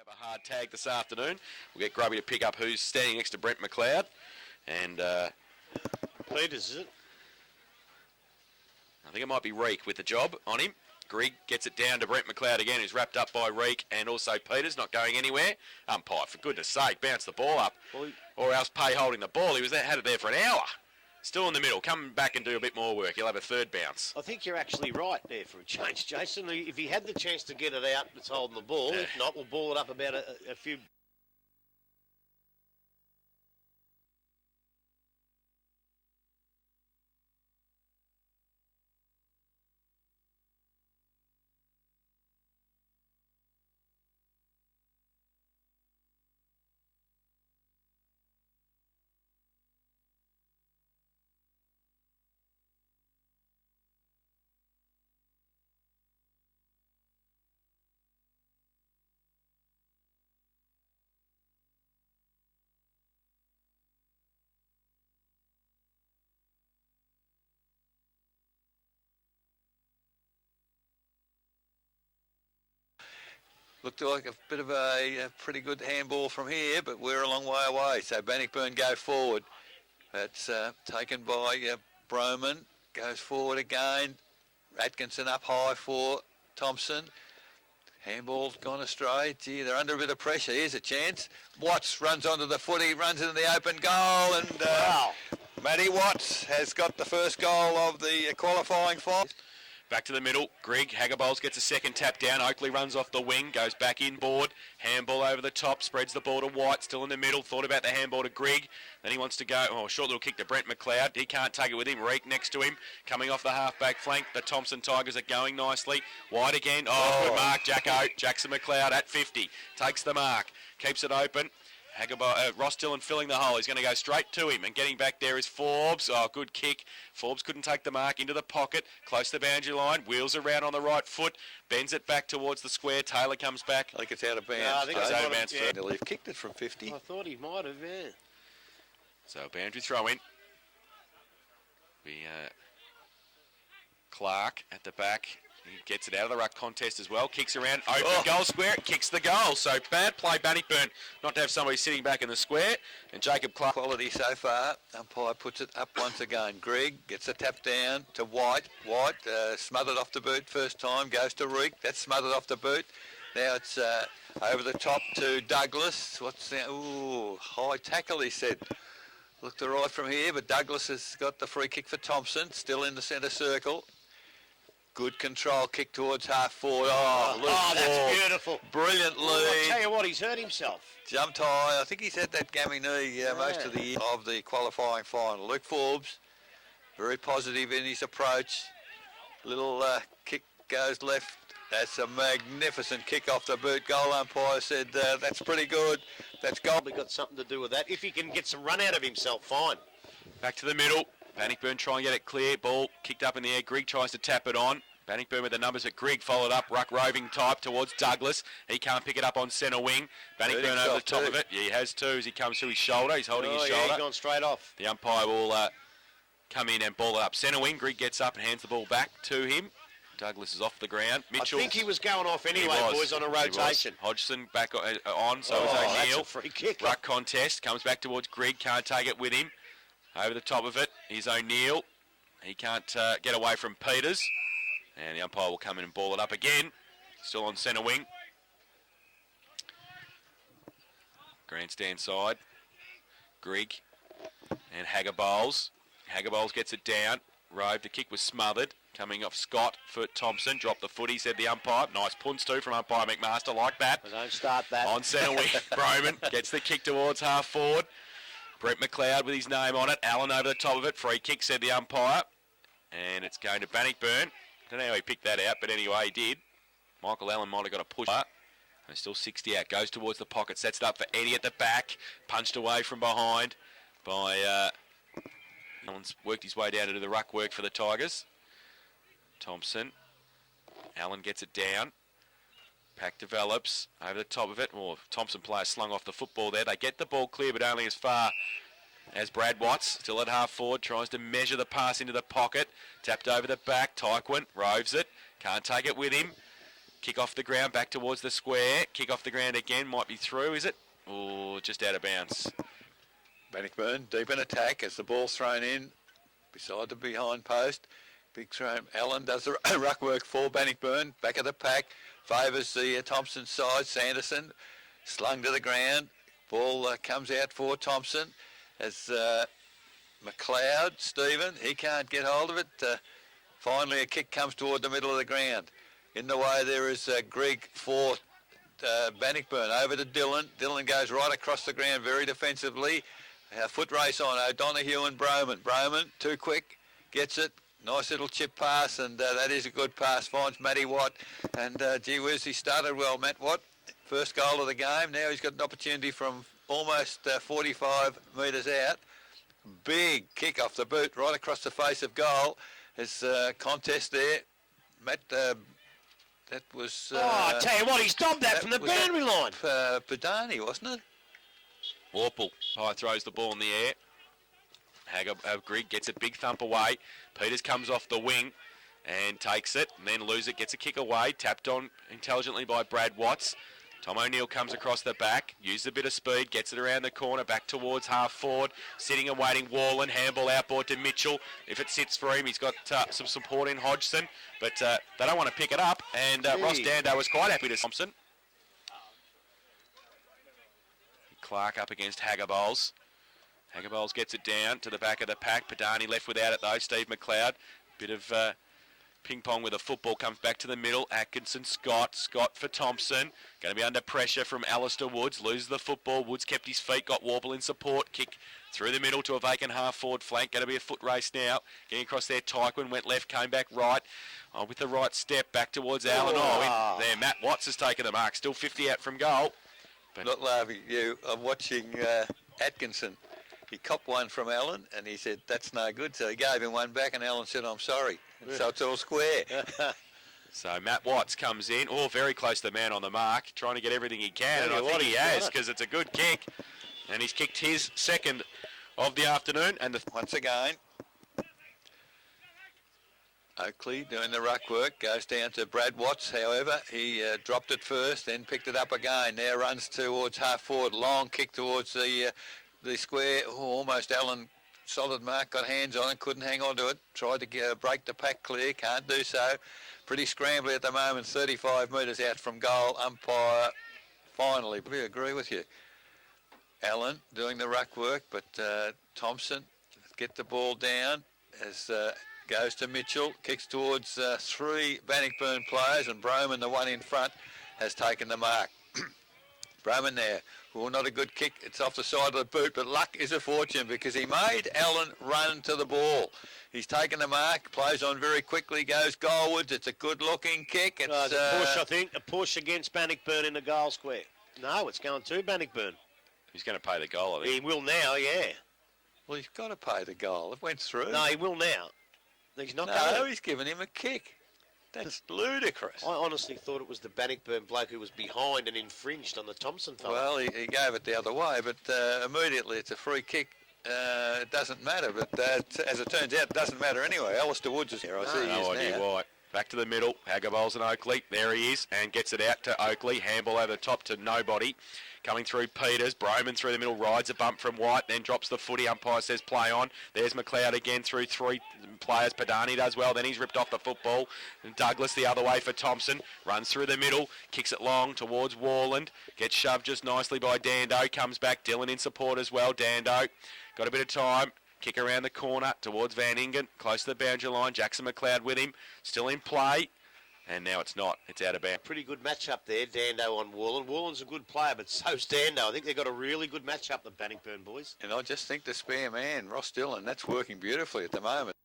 Have a hard tag this afternoon. We'll get Grubby to pick up who's standing next to Brent McLeod. And Peters, is it? I think it might be Reek with the job on him. Grigg gets it down to Brent McLeod again, who's wrapped up by Reek and also Peters, not going anywhere. Umpire, for goodness sake, bounce the ball up. Or else Pay holding the ball. He was there, had it there for an hour. Still in the middle. Come back and do a bit more work. He'll have a third bounce. I think you're actually right there for a change, Jason. If he had the chance to get it out, it's holding the ball. Yeah. If not, we'll ball it up about a few... Looked like a bit of a pretty good handball from here, but we're a long way away. So Bannockburn go forward. That's taken by Broman. Goes forward again. Atkinson up high for Thomson. Handball's gone astray. Gee, they're under a bit of pressure. Here's a chance. Watts runs onto the footy, runs into the open goal, and Wow. Matty Watts has got the first goal of the qualifying final. Back to the middle. Grigg, Haggerbolz gets a second tap down. Oakley runs off the wing, goes back inboard. Handball over the top, spreads the ball to White, still in the middle. Thought about the handball to Grigg. Then he wants to go, a short little kick to Brent McLeod. He can't take it with him. Reek next to him, coming off the half-back flank. The Thomson Tigers are going nicely. White again. Good mark, Jacko. Jackson McLeod at 50. Takes the mark, keeps it open. Ross Dillon filling the hole. He's going to go straight to him, and getting back there is Forbes. Good kick. Forbes couldn't take the mark, into the pocket, close to the boundary line, wheels around on the right foot, bends it back towards the square. Taylor comes back. I think it's out of bounds. No, I think it's out of bounds. They've kicked it from 50. I thought he might have, yeah. So boundary throw in. Clark at the back. He gets it out of the ruck contest as well. Kicks around, open goal square, kicks the goal. So bad play, Bannockburn, not to have somebody sitting back in the square. And Jacob Clark. Quality so far. Umpire puts it up once again. Grigg gets a tap down to White. White smothered off the boot first time, goes to Reek. That's smothered off the boot. Now it's over the top to Douglas. What's that? Ooh, high tackle, he said. Looked all right from here, but Douglas has got the free kick for Thomson, still in the centre circle. Good control kick towards half forward. That's beautiful. Brilliant lead. I'll tell you what, he's hurt himself. Jumped high. I think he's had that gammy knee most of the year of the qualifying final. Luke Forbes, very positive in his approach. Little kick goes left. That's a magnificent kick off the boot. Goal umpire said that's pretty good. That's goal. Probably got something to do with that. If he can get some run out of himself, fine. Back to the middle. Bannockburn trying to get it clear. Ball kicked up in the air. Grigg tries to tap it on. Bannockburn with the numbers at Grigg, followed up, ruck roving type towards Douglas. He can't pick it up on centre wing. Bannockburn over the top of it. Yeah, he has too as he comes to his shoulder. He's holding his shoulder. He's gone straight off. The umpire will come in and ball it up centre wing. Grigg gets up and hands the ball back to him. Douglas is off the ground. Mitchell. I think he was going off anyway, boys, on a rotation. Hodgson back on, so is O'Neill. That's a free kick. Ruck contest, comes back towards Grigg, can't take it with him. Over the top of it is O'Neill. He can't get away from Peters. And the umpire will come in and ball it up again. Still on centre wing. Grandstand side. Grigg and Haggerbolz. Haggerbolz gets it down. Rove, the kick was smothered. Coming off Scott for Thomson. Dropped the footy, said the umpire. Nice punts too from umpire McMaster, like that. But don't start that. On centre wing, Broman gets the kick towards half forward. Brent McLeod with his name on it. Allen over the top of it. Free kick, said the umpire. And it's going to Bannockburn. Don't know how he picked that out, but anyway, he did. Michael Allen might have got a push. And still 60 out. Goes towards the pocket. Sets it up for Eddie at the back. Punched away from behind by... Allen's worked his way down to do the ruck work for the Tigers. Thomson. Allen gets it down. Pack develops over the top of it. Thomson player slung off the football there. They get the ball clear, but only as far as Brad Watts, still at half forward, tries to measure the pass into the pocket. Tapped over the back. Tyquin roves it. Can't take it with him. Kick off the ground, back towards the square. Kick off the ground again, might be through, is it? Oh, just out of bounds. Bannockburn deep in attack as the ball's thrown in beside the behind post. Big throw. Allen does the ruck work for Bannockburn. Back of the pack. Favours the Thomson side. Sanderson slung to the ground. Ball comes out for Thomson as McLeod, Stephen, he can't get hold of it. Finally a kick comes toward the middle of the ground. In the way there is Greg for Bannockburn over to Dillon. Dillon goes right across the ground very defensively. Foot race on O'Donoghue and Broman. Broman, too quick, gets it. Nice little chip pass, and that is a good pass. Finds Matty Watt, and gee whiz, he started well, Matt Watt. First goal of the game. Now he's got an opportunity from almost 45 metres out. Big kick off the boot, right across the face of goal. There's a contest there. Matt, that was... I tell you what, he stopped that from the boundary line. Padani, wasn't it? Warple high throws the ball in the air. Grigg gets a big thump away. Peters comes off the wing and takes it, and then loses it, gets a kick away, tapped on intelligently by Brad Watts. Tom O'Neill comes across the back, uses a bit of speed, gets it around the corner, back towards half forward, sitting and waiting Warland, handball outboard to Mitchell. If it sits for him, he's got some support in Hodgson, but they don't want to pick it up, and Ross Dando was quite happy to Thompson. Clark up against Haggerboles. Haggerboles gets it down to the back of the pack. Padani left without it though. Steve McLeod. Bit of ping pong with the football. Comes back to the middle. Atkinson, Scott for Thomson. Going to be under pressure from Alistair Woods. Loses the football. Woods kept his feet. Got Warble in support. Kick through the middle to a vacant half forward flank. Going to be a foot race now. Getting across there. Tyquin went left. Came back right. With the right step back towards Allen. There Matt Watts has taken the mark. Still 50 out from goal. But not laughing at you. I'm watching Atkinson. He copped one from Allen, and he said, that's no good. So he gave him one back, and Allen said, I'm sorry. So it's all square. So Matt Watts comes in. Oh, very close to the man on the mark, trying to get everything he can. And I think he has, because it's a good kick. And he's kicked his second of the afternoon. And once again, Oakley doing the ruck work, goes down to Brad Watts. However, he dropped it first, then picked it up again. Now runs towards half forward. Long kick towards the square. Almost Allen, solid mark, got hands on it, couldn't hang on to it. Tried to break the pack clear, can't do so. Pretty scrambly at the moment, 35 metres out from goal. Umpire finally, we agree with you. Allen doing the ruck work, but Thomson get the ball down as goes to Mitchell, kicks towards three Bannockburn players, and Broman, the one in front, has taken the mark. Broman there. Well, not a good kick. It's off the side of the boot, but luck is a fortune because he made Allen run to the ball. He's taken the mark, plays on very quickly, goes goalwards. It's a good-looking kick. It's a push, I think. A push against Bannockburn in the goal square. No, it's going to Bannockburn. He's going to pay the goal, I think. He will now, yeah. Well, he's got to pay the goal. It went through. No, he will now. He's not going to. No, he's given him a kick. That's ludicrous. I honestly thought it was the Bannockburn bloke who was behind and infringed on the Thomson fellow. Well, he gave it the other way, but immediately it's a free kick. It doesn't matter, but as it turns out, it doesn't matter anyway. Alistair Woods is here. I see he is no idea why. Back to the middle. Haggerboles and Oakley. There he is, and gets it out to Oakley. Handball over the top to nobody. Coming through Peters. Broman through the middle. Rides a bump from White. Then drops the footy. Umpire says play on. There's McLeod again through three players. Padani does well. Then he's ripped off the football. And Douglas the other way for Thomson. Runs through the middle. Kicks it long towards Warland. Gets shoved just nicely by Dando. Comes back. Dillon in support as well. Dando got a bit of time. Kick around the corner towards Van Ingen. Close to the boundary line. Jackson McLeod with him. Still in play. And now it's not. It's out of bounds. Pretty good match-up there, Dando on Warland. Warland's a good player, but so's Dando. I think they've got a really good match-up, the Bannockburn boys. And I just think the spare man, Ross Dillon, that's working beautifully at the moment.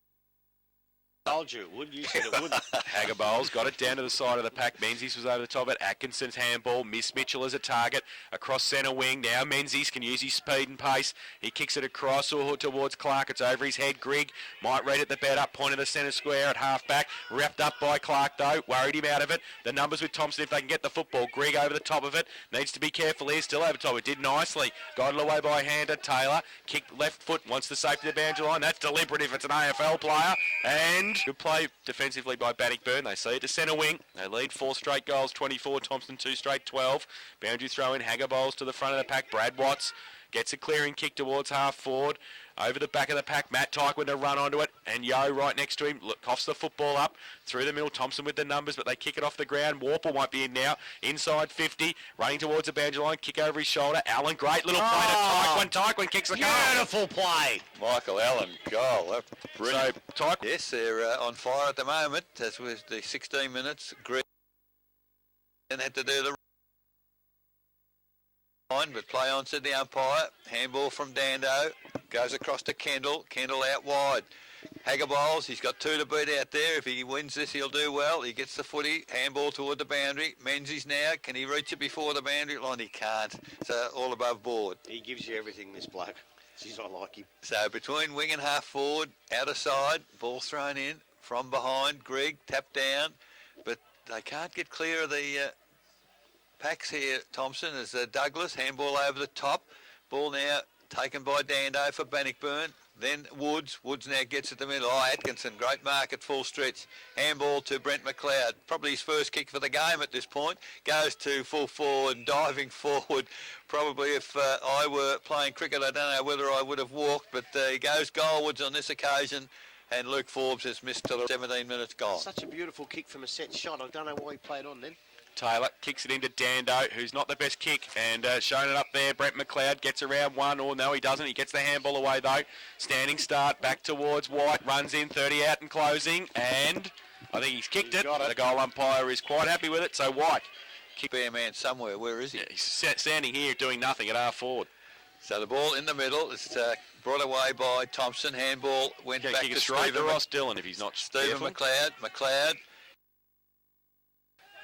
Told you it would. You said it wouldn't. Haggerboles got it down to the side of the pack. Menzies was over the top of it. Atkinson's handball. Miss Mitchell as a target. Across centre wing. Now Menzies can use his speed and pace. He kicks it across or towards Clark. It's over his head. Grigg might read it the bet up. Point of the centre square at half back. Wrapped up by Clark though. Worried him out of it. The numbers with Thomson if they can get the football. Grigg over the top of it. Needs to be careful here. Still over top. It did nicely. Got it away by hander. Taylor. Kicked left foot. Wants the safety of the boundary line. That's deliberate if it's an AFL player. And and good play defensively by Bannockburn. They see it to centre wing. They lead 4 straight goals, 24. Thomson 2 straight, 12. Boundary throw in. Hagger bowls to the front of the pack. Brad Watts gets a clearing kick towards half forward. Over the back of the pack, Matt Tyquin to run onto it, and Yo right next to him. Look, coughs the football up through the middle. Thomson with the numbers, but they kick it off the ground. Warple won't be in now. Inside 50, running towards the boundary line. Kick over his shoulder. Allen, great little play to Tyquin. Tyquin kicks the goal. Beautiful play. Michael Allen, goal. That's brilliant. So Tyquin. Yes, they're on fire at the moment. As with the 16 minutes, Greg had to do the but play on, said the umpire. Handball from Dando. Goes across to Kendall. Kendall out wide. Hagger bowls. He's got 2 to beat out there. If he wins this, he'll do well. He gets the footy. Handball toward the boundary. Menzies now. Can he reach it before the boundary line? He can't. So all above board. He gives you everything, this bloke. Jeez, I like him. So between wing and half forward, outer side, ball thrown in from behind. Greg tapped down, but they can't get clear of the packs here. Thomson as Douglas, handball over the top. Ball now taken by Dando for Bannockburn. Then Woods. Woods now gets it to the middle. Oh, Atkinson, great mark at full stretch. Handball to Brent McLeod. Probably his first kick for the game at this point. Goes to full forward, diving forward. Probably if I were playing cricket, I don't know whether I would have walked, but he goes goalwards on this occasion. And Luke Forbes has missed till 17 minutes gone. Such a beautiful kick from a set shot. I don't know why he played on then. Taylor kicks it into Dando, who's not the best kick, and showing it up there. Brent McLeod gets around one, or no, he doesn't. He gets the handball away, though. Standing start, back towards White, runs in, 30 out and closing, and I think he's kicked it. The goal umpire is quite happy with it, so White. Bear man somewhere, where is he? Yeah, he's standing here doing nothing at half forward. So the ball in the middle, it's brought away by Thomson. Handball went back to straight to Ross Dillon if he's not Stephen careful. McLeod.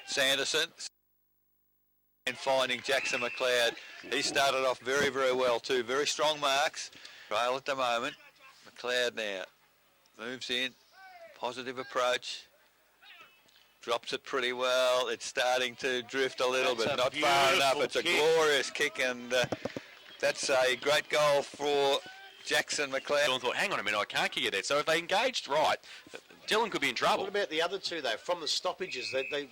Sanderson and finding Jackson McLeod. He started off very, very well too. Very strong marks. Trail at the moment. McLeod now moves in. Positive approach. Drops it pretty well. It's starting to drift a little bit. Not far enough. It's a glorious kick, and that's a great goal for Jackson McLeod. Dillon thought, hang on a minute, I can't kick it there. So if they engaged right, Dillon could be in trouble. What about the other two, though? From the stoppages, they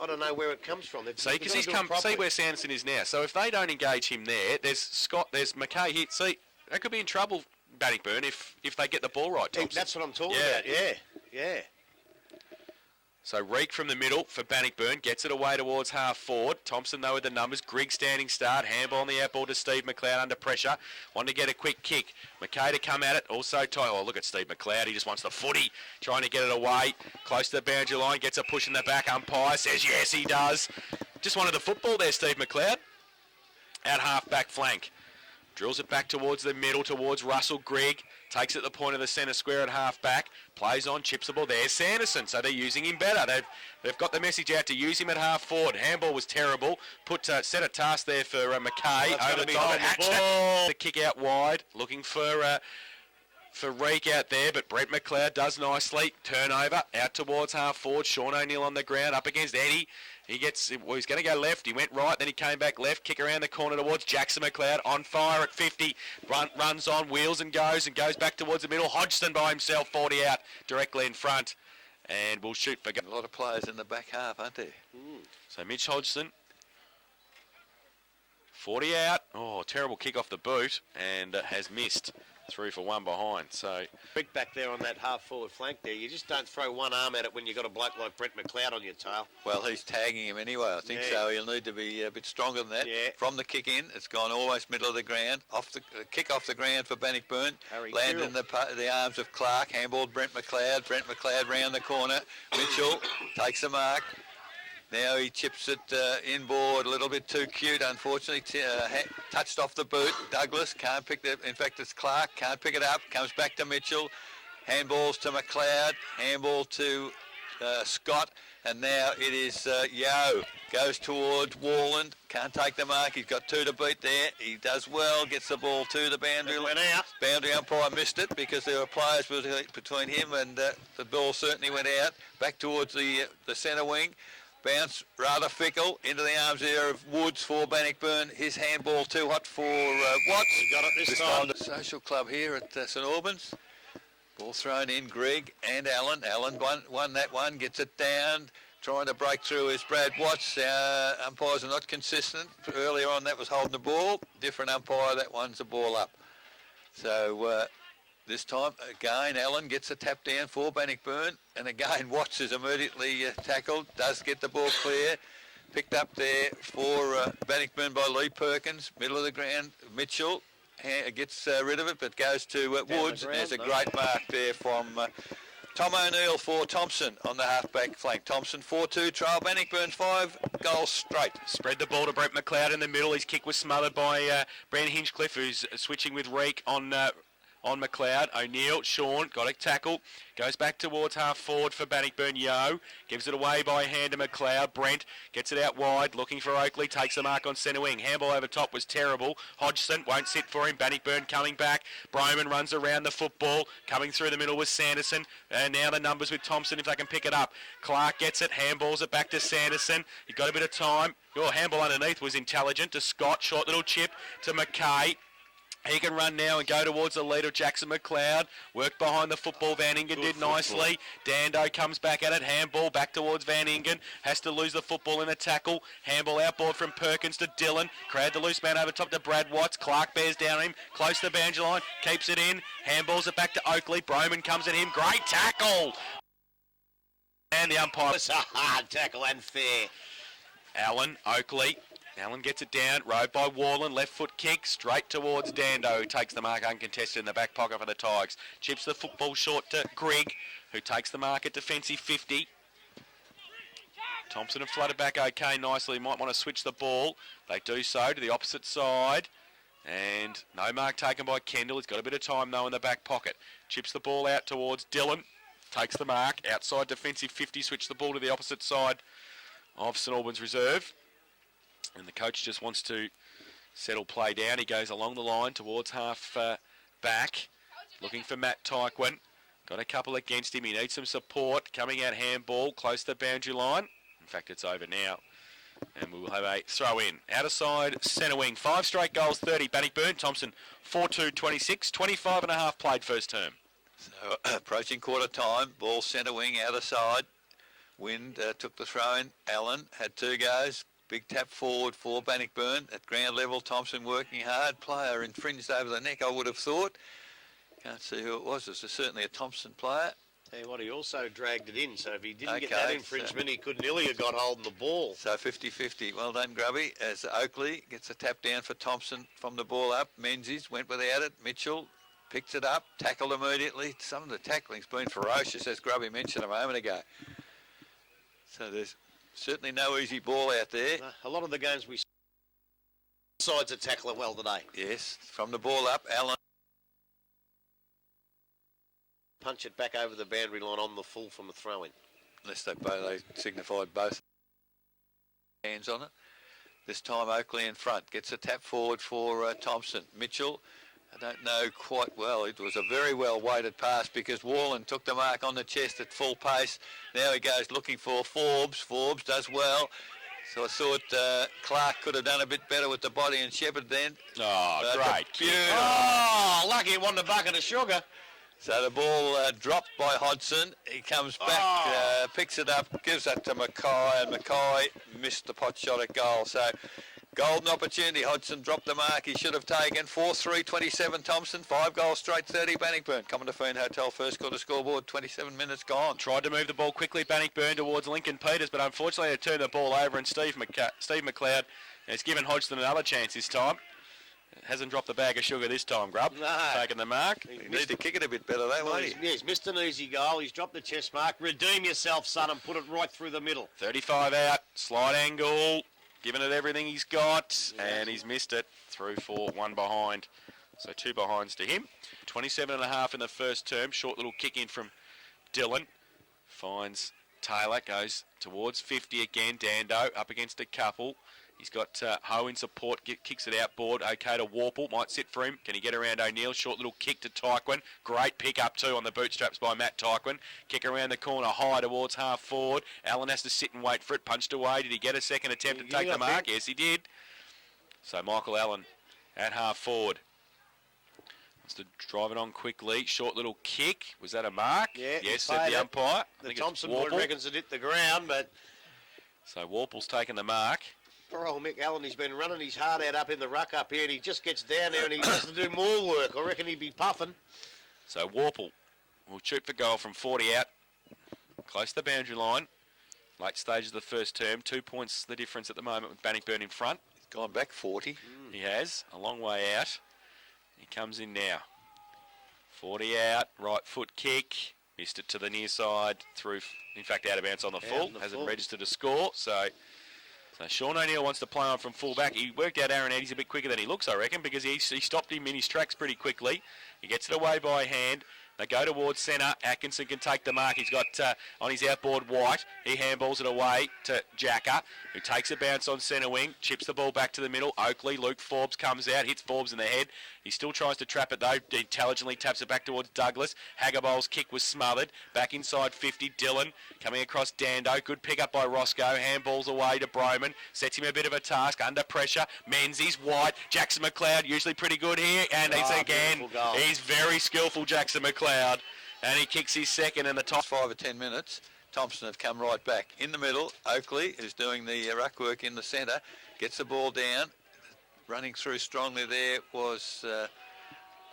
I don't know where it comes from. See, because he's come. See where Sanderson is now. So if they don't engage him there, there's Scott, there's McKay here. See, they could be in trouble, Bannockburn, if they get the ball right. Thomson. That's what I'm talking about. Yeah. So Reek from the middle for Bannockburn, gets it away towards half forward. Thomson, though, with the numbers. Grigg standing start. Handball on the outball to Steve McLeod under pressure. Wanted to get a quick kick. McKay to come at it. Also tight. Oh, look at Steve McLeod. He just wants the footy. Trying to get it away. Close to the boundary line. Gets a push in the back. Umpire says yes, he does. Just wanted the football there, Steve McLeod. Out half back flank. Drills it back towards the middle, towards Russell Grigg. Takes it the point of the centre square at half back. Plays on, chips the ball. There's Sanderson, so they're using him better. They've got the message out to use him at half forward. Handball was terrible. Set a task there for McKay. Over the top. The kick out wide. Looking for Reek out there, but Brent McLeod does nicely. Turnover out towards half forward. Sean O'Neill on the ground up against Eddie. He's going to go left. He went right, then he came back left. Kick around the corner towards Jackson McLeod. On fire at 50. Runs on, wheels and goes back towards the middle. Hodgson by himself, 40 out, directly in front. And will shoot for... A lot of players in the back half, aren't there? So Mitch Hodgson, 40 out. Oh, terrible kick off the boot, and has missed. 3 for 1 behind. So Big back there on that half forward flank there. You just don't throw one arm at it when you've got a bloke like Brent McLeod on your tail. Well, he's tagging him anyway, I think, so he'll need to be a bit stronger than that. Yeah. From the kick in, it's gone almost middle of the ground. Kick off the ground for Bannockburn. Landed in the arms of Clark. Handballed Brent McLeod. Brent McLeod round the corner. Mitchell takes the mark. Now he chips it inboard, a little bit too cute, unfortunately. Touched off the boot. Douglas can't pick it. In fact, it's Clark, can't pick it up. Comes back to Mitchell. Handballs to McLeod. Handball to Scott. And now it is Yo. Goes towards Warland. Can't take the mark. He's got 2 to beat there. He does well. Gets the ball to the boundary. Went out. Boundary umpire missed it because there were players between him and the ball certainly went out. Back towards the centre wing. Bounce rather fickle into the arms there of Woods for Bannockburn. His handball too hot for Watts. He got it this time. The social club here at St Albans. Ball thrown in, Greg and Allen. Allen won that one, gets it down. Trying to break through is Brad Watts. Umpires are not consistent. Earlier on that was holding the ball. Different umpire, that one's the ball up. So this time, again, Allen gets a tap down for Bannockburn. And again, Watts is immediately tackled. Does get the ball clear. Picked up there for Bannockburn by Lee Perkins. Middle of the ground, Mitchell gets rid of it, but goes to Woods. There's a great mark there from Tom O'Neill for Thomson on the half-back flank. Thomson 4-2, trail Bannockburn 5 goals straight. Spread the ball to Brent McLeod in the middle. His kick was smothered by Brandon Hinchcliffe, who's switching with Reek on McLeod. O'Neill, Sean, got a tackle. Goes back towards half forward for Bannockburn. Yo gives it away by hand to McLeod. Brent gets it out wide, looking for Oakley. Takes the mark on centre wing. Handball over top was terrible. Hodgson won't sit for him. Bannockburn coming back. Broman runs around the football. Coming through the middle was Sanderson. And now the numbers with Thomson if they can pick it up. Clark gets it. Handballs it back to Sanderson. He got a bit of time. Your handball underneath was intelligent to Scott. Short little chip to McKay. He can run now and go towards the lead of Jackson McLeod. Worked behind the football. Van Ingen did nicely. Dando comes back at it. Handball back towards Van Ingen. Has to lose the football in a tackle. Handball outboard from Perkins to Dillon. Crowd the loose man over top to Brad Watts. Clark bears down him. Close to the boundary line. Keeps it in. Handballs it back to Oakley. Broman comes at him. Great tackle. And the umpire. It's a hard tackle and fair. Allen, Oakley. Allen gets it down, rode by Warland, left foot kick, straight towards Dando, who takes the mark uncontested in the back pocket for the Tigers. Chips the football short to Grigg, who takes the mark at defensive 50. Thomson have flooded back okay nicely, might want to switch the ball. They do so to the opposite side. And no mark taken by Kendall. He's got a bit of time though in the back pocket. Chips the ball out towards Dillon, takes the mark, outside defensive 50, switch the ball to the opposite side of St Albans reserve. And the coach just wants to settle play down. He goes along the line towards half back, looking for Matt Tyquin. Got a couple against him. He needs some support. Coming out handball, close to the boundary line. In fact, it's over now. And we will have a throw in. Outer side, centre wing. 5 straight goals, 30. Bannockburn, Thomson, 4-2, 26. 25 and a half played first term. So approaching quarter time. Ball centre wing, outer side. Wind took the throw in. Allen had 2 goes. Big tap forward for Bannockburn. At ground level, Thomson working hard. Player infringed over the neck, I would have thought. Can't see who it was. It's certainly a Thomson player. Tell you what, he also dragged it in, so if he didn't get that infringement, he could nearly have got hold of the ball. So 50-50. Well done, Grubby. As Oakley gets a tap down for Thomson from the ball up. Menzies went without it. Mitchell picks it up, tackled immediately. Some of the tackling's been ferocious, as Grubby mentioned a moment ago. So there's certainly no easy ball out there. A lot of the games we sides are tackling well today. Yes, from the ball up, Allen. Punch it back over the boundary line on the full from a throw-in. Unless they signified both hands on it. This time Oakley in front. Gets a tap forward for Thomson. Mitchell, I don't know quite well. It was a very well weighted pass because Warland took the mark on the chest at full pace. Now he goes looking for Forbes. Forbes does well. So I thought Clark could have done a bit better with the body and Shepherd then. Oh, great. Oh, lucky it wasn't a bucket of sugar. So the ball dropped by Hodgson. He comes back, picks it up, gives that to Mackay, and Mackay missed the pot shot at goal. So golden opportunity. Hodgson dropped the mark he should have taken. 4-3, 27 Thomson, 5 goals straight, 30 Bannockburn. Coming to Fern Hotel, first quarter scoreboard, 27 minutes gone. Tried to move the ball quickly, Bannockburn towards Lincoln Peters, but unfortunately they turned the ball over, and Steve McLeod has given Hodgson another chance this time. Hasn't dropped the bag of sugar this time, Grub. No. Taking the mark. He needs to kick it a bit better, though, won't he? Yeah, he's missed an easy goal. He's dropped the chest mark. Redeem yourself, son, and put it right through the middle. 35 out, slide angle, giving it everything he's got, and he's missed it. Through for 1 behind. So 2 behinds to him. 27 and a half in the first term. Short little kick in from Dillon. Finds Taylor, goes towards 50 again. Dando up against a couple. He's got Ho in support, kicks it outboard. Okay to Warple, might sit for him. Can he get around O'Neill? Short little kick to Tyquin. Great pick up too on the bootstraps by Matt Tyquin. Kick around the corner, high towards half forward. Allen has to sit and wait for it. Punched away. Did he get a second attempt to take the mark? Yes, he did. So Michael Allen at half forward. Wants to drive it on quickly. Short little kick. Was that a mark? Yeah, yes, said the umpire. The Thomson boy reckons it hit the ground, but so Warple's taken the mark. poor old Mick Allen, he's been running his heart out up in the ruck up here, and he just gets down there and he has to do more work. I reckon he'd be puffing. So Warple will shoot for goal from 40 out. Close to the boundary line. Late stages of the first term. 2 points the difference at the moment with Bannockburn in front. He's gone back 40. He has. A long way out. He comes in now. 40 out. Right foot kick. Missed it to the near side. Through, in fact, out of bounds on the full. Hasn't registered a score. So Sean O'Neill wants to play on from full back. He worked out Aaron Eddie's a bit quicker than he looks, I reckon, because he stopped him in his tracks pretty quickly. He gets it away by hand. They go towards centre. Atkinson can take the mark. He's got on his outboard White. He handballs it away to Jacker, who takes a bounce on centre wing, chips the ball back to the middle. Oakley, Luke Forbes comes out, hits Forbes in the head. He still tries to trap it though. Intelligently taps it back towards Douglas. Haggerbol's kick was smothered. Back inside 50. Dillon coming across Dando. Good pick up by Roscoe. Handballs away to Broman. Sets him a bit of a task. Under pressure. Menzies, White. Jackson McLeod usually pretty good here. And he's again. He's very skillful, Jackson McLeod. And he kicks his second in the top 5 or 10 minutes. Thomson have come right back. In the middle, Oakley, who's doing the ruck work in the centre, gets the ball down. Running through strongly there was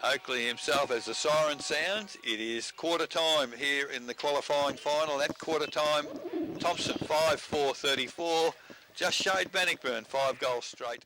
Oakley himself. As the siren sounds, it is quarter time here in the qualifying final. At quarter time, Thomson 5-4-34. Just showed Bannockburn 5 goals straight.